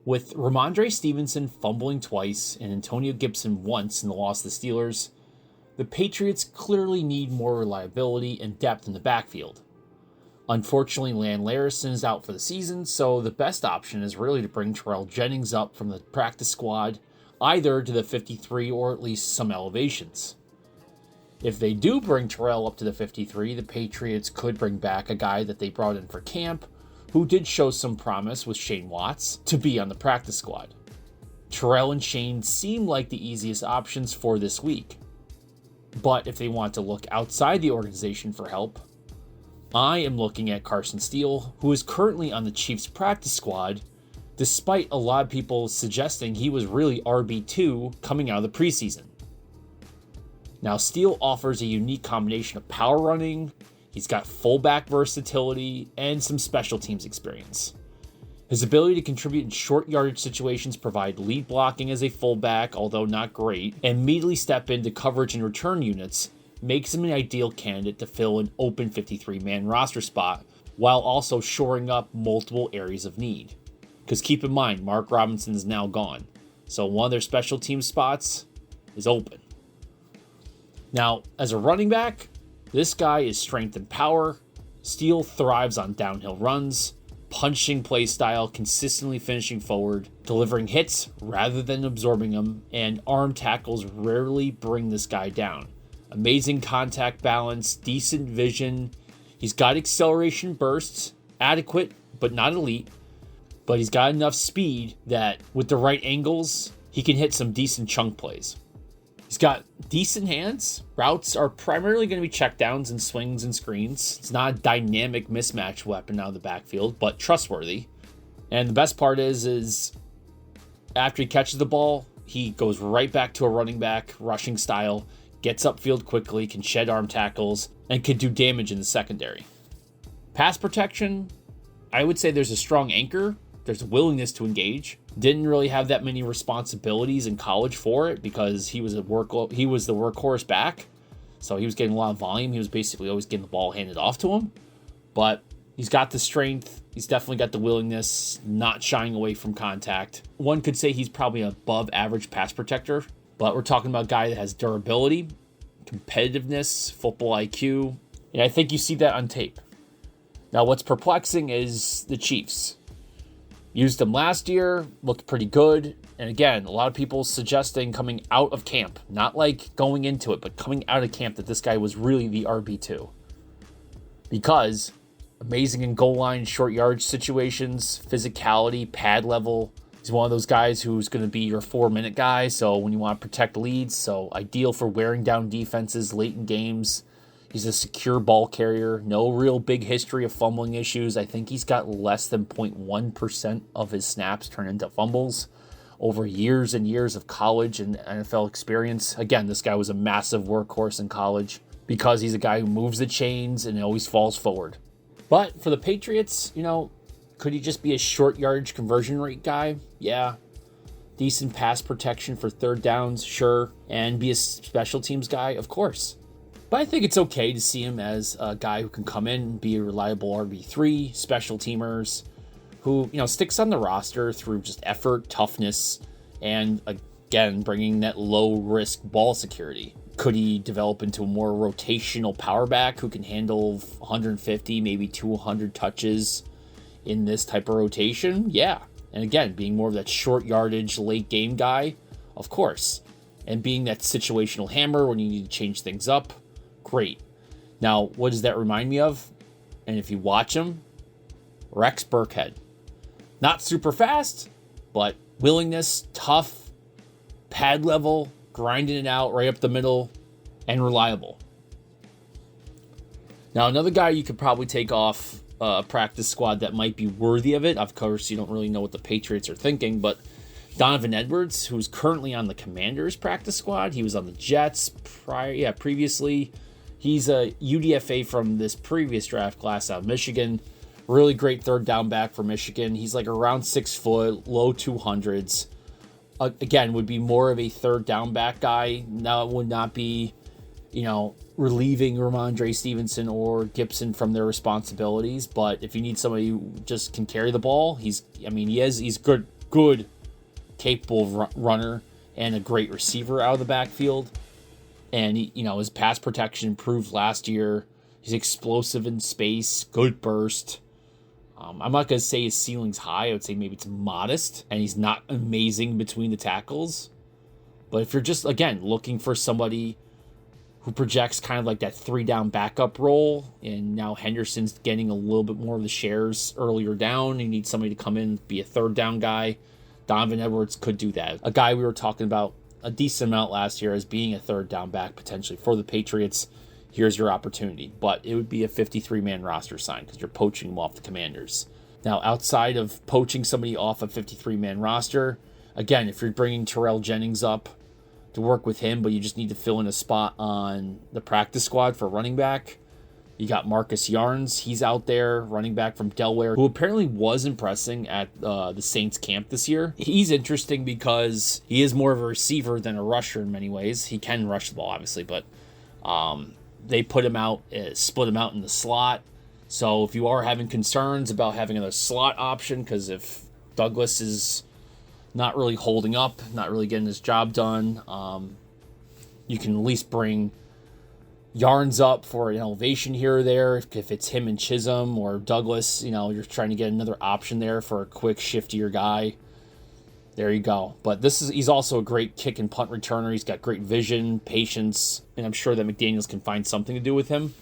With Rhamondre Stevenson fumbling twice and Antonio Gibson once in the loss to the Steelers, the Patriots clearly need more reliability and depth in the backfield. Unfortunately, Lan Larison is out for the season, so the best option is really to bring Terrell Jennings up from the practice squad, either to the 53 or at least some elevations. If they do bring Terrell up to the 53, the Patriots could bring back a guy that they brought in for camp, who did show some promise with Shane Watts, to be on the practice squad. Terrell and Shane seem like the easiest options for this week. But if they want to look outside the organization for help, I am looking at Carson Steele, who is currently on the Chiefs practice squad, despite a lot of people suggesting he was really RB2 coming out of the preseason. Now, Steele offers a unique combination of power running, he's got fullback versatility, and some special teams experience. His ability to contribute in short yardage situations, provide lead blocking as a fullback, although not great, and immediately step into coverage and return units makes him an ideal candidate to fill an open 53-man roster spot, while also shoring up multiple areas of need. Because keep in mind, Mark Robinson is now gone, so one of their special team spots is open. Now, as a running back, this guy is strength and power. Steele thrives on downhill runs, punching play style, consistently finishing forward, delivering hits rather than absorbing them, and arm tackles rarely bring this guy down. Amazing contact balance, decent vision. He's got acceleration bursts, adequate but not elite, but he's got enough speed that with the right angles, he can hit some decent chunk plays. He's got decent hands. Routes are primarily going to be checkdowns and swings and screens. It's not a dynamic mismatch weapon out of the backfield, but trustworthy. And the best part is after he catches the ball, he goes right back to a running back, rushing style, gets upfield quickly, can shed arm tackles, and can do damage in the secondary. Pass protection, I would say there's a strong anchor. There's a willingness to engage. Didn't really have that many responsibilities in college for it because he was the workhorse back. So he was getting a lot of volume. He was basically always getting the ball handed off to him. But he's got the strength. He's definitely got the willingness, not shying away from contact. One could say he's probably an above average pass protector. But we're talking about a guy that has durability, competitiveness, football IQ. And I think you see that on tape. Now what's perplexing is the Chiefs. Used him last year, looked pretty good. And again, a lot of people suggesting coming out of camp, not like going into it, but coming out of camp that this guy was really the RB2. Because amazing in goal line, short yardage situations, physicality, pad level. He's one of those guys who's going to be your 4-minute guy. So when you want to protect leads, so ideal for wearing down defenses late in games. He's a secure ball carrier. No real big history of fumbling issues. I think he's got less than 0.1% of his snaps turn into fumbles over years and years of college and NFL experience. Again, this guy was a massive workhorse in college because he's a guy who moves the chains and always falls forward. But for the Patriots, could he just be a short yardage conversion rate guy? Yeah. Decent pass protection for third downs, sure. And be a special teams guy? Of course. But I think it's okay to see him as a guy who can come in and be a reliable RB3, special teamers, who, sticks on the roster through just effort, toughness, and, again, bringing that low-risk ball security. Could he develop into a more rotational power back who can handle 150, maybe 200 touches in this type of rotation? Yeah. And again, being more of that short yardage, late game guy, of course. And being that situational hammer when you need to change things up, great. Now, what does that remind me of? And if you watch him, Rex Burkhead. Not super fast, but willingness, tough, pad level, grinding it out right up the middle, and reliable. Now, another guy you could probably take off a practice squad that might be worthy of it. Of course, you don't really know what the Patriots are thinking, but Donovan Edwards, who's currently on the Commanders practice squad. He was on the Jets previously. He's a UDFA from this previous draft class out of Michigan. Really great third down back for Michigan. He's like around 6 foot, low 200s. Again, would be more of a third down back guy. Now, it would not be, relieving Rhamondre Stevenson or Gibson from their responsibilities. But if you need somebody who just can carry the ball, he's good good, capable runner and a great receiver out of the backfield. And, his pass protection improved last year. He's explosive in space, good burst. I'm not going to say his ceiling's high. I would say maybe it's modest, and he's not amazing between the tackles. But if you're just, again, looking for somebody who projects kind of like that 3-down backup role, and now Henderson's getting a little bit more of the shares earlier down, you need somebody to come in, be a 3rd-down guy. Donovan Edwards could do that. A guy we were talking about a decent amount last year as being a 3rd-down back potentially for the Patriots. Here's your opportunity. But it would be a 53-man roster sign because you're poaching him off the Commanders. Now, outside of poaching somebody off a 53-man roster, again, if you're bringing Terrell Jennings up to work with him, but you just need to fill in a spot on the practice squad for running back, you got Marcus Yarns. He's out there, running back from Delaware, who apparently was impressing at the Saints camp this year. He's interesting because he is more of a receiver than a rusher in many ways. He can rush the ball, obviously, but they put him out, split him out in the slot. So if you are having concerns about having another slot option, because if Douglas is not really holding up, not really getting his job done, you can at least bring Yarns up for an elevation here or there. If it's him and Chisholm or Douglas, you're trying to get another option there for a quick shiftier guy. There you go. But he's also a great kick and punt returner. He's got great vision, patience, and I'm sure that McDaniels can find something to do with him.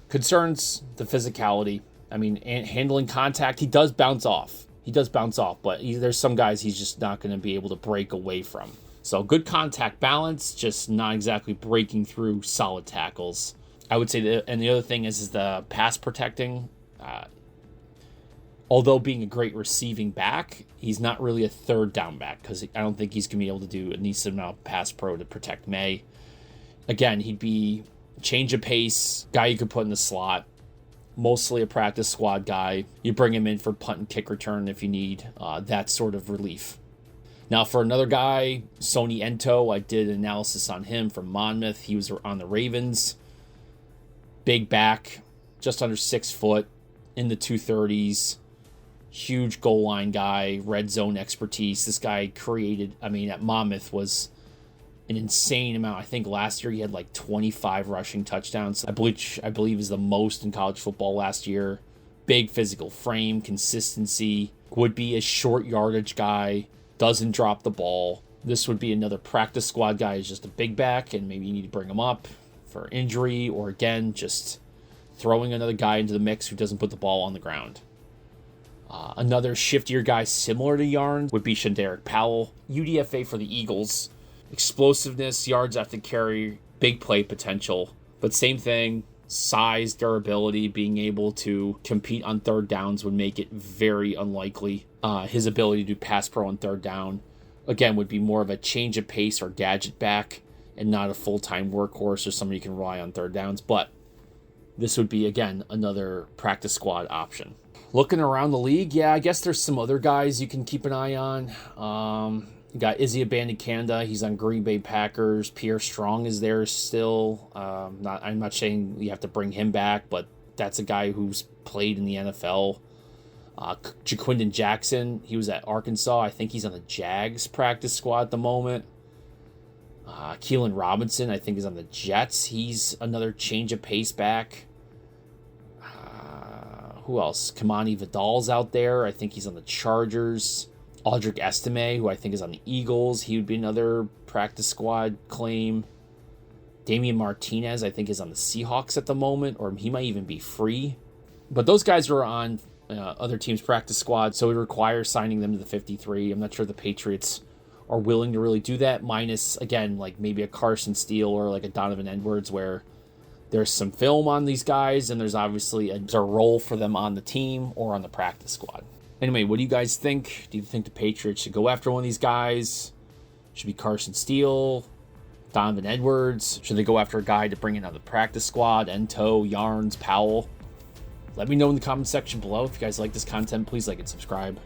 Concerns, the physicality. I mean, handling contact, he does bounce off. But there's some guys he's just not going to be able to break away from. So good contact balance, just not exactly breaking through solid tackles. I would say and the other thing is the pass protecting. Although being a great receiving back, he's not really a 3rd-down back because I don't think he's going to be able to do a decent amount of pass pro to protect May. Again, he'd be change of pace, guy you could put in the slot, mostly a practice squad guy. You bring him in for punt and kick return if you need that sort of relief. Now, for another guy, Sony Ento, I did an analysis on him from Monmouth. He was on the Ravens. Big back, just under 6 foot, in the 230s. Huge goal line guy, red zone expertise. This guy at Monmouth was an insane amount. I think last year he had like 25 rushing touchdowns. I believe is the most in college football last year. Big physical frame, consistency. Would be a short yardage guy. Doesn't drop the ball. This would be another practice squad guy who's just a big back, and maybe you need to bring him up for injury, or again, just throwing another guy into the mix who doesn't put the ball on the ground. Another shiftier guy similar to Yarns would be Shonderick Powell. UDFA for the Eagles. Explosiveness, yards after carry, big play potential. But same thing, size, durability, being able to compete on 3rd downs would make it very unlikely. His ability to do pass pro on 3rd down, again, would be more of a change of pace or gadget back and not a full-time workhorse or somebody you can rely on 3rd downs. But this would be, again, another practice squad option. Looking around the league, I guess there's some other guys you can keep an eye on. You got Izzy Abanikanda. He's on Green Bay Packers. Pierre Strong is there still. I'm not saying you have to bring him back, but that's a guy who's played in the NFL. Jaquindon Jackson, he was at Arkansas. I think he's on the Jags practice squad at the moment. Keelan Robinson, I think, is on the Jets. He's another change of pace back. Who else? Kamani Vidal's out there. I think he's on the Chargers. Audric Estime, who I think is on the Eagles. He would be another practice squad claim. Damian Martinez, I think, is on the Seahawks at the moment, or he might even be free. But those guys are on other teams' practice squad, so it requires signing them to the 53. I'm not sure the Patriots are willing to really do that, minus, again, like maybe a Carson Steele or like a Donovan Edwards, where there's some film on these guys, and there's obviously a role for them on the team or on the practice squad. Anyway, what do you guys think? Do you think the Patriots should go after one of these guys? Should be Carson Steele, Donovan Edwards? Should they go after a guy to bring in on the practice squad? Ento, Yarns, Powell? Let me know in the comment section below. If you guys like this content, please like and subscribe.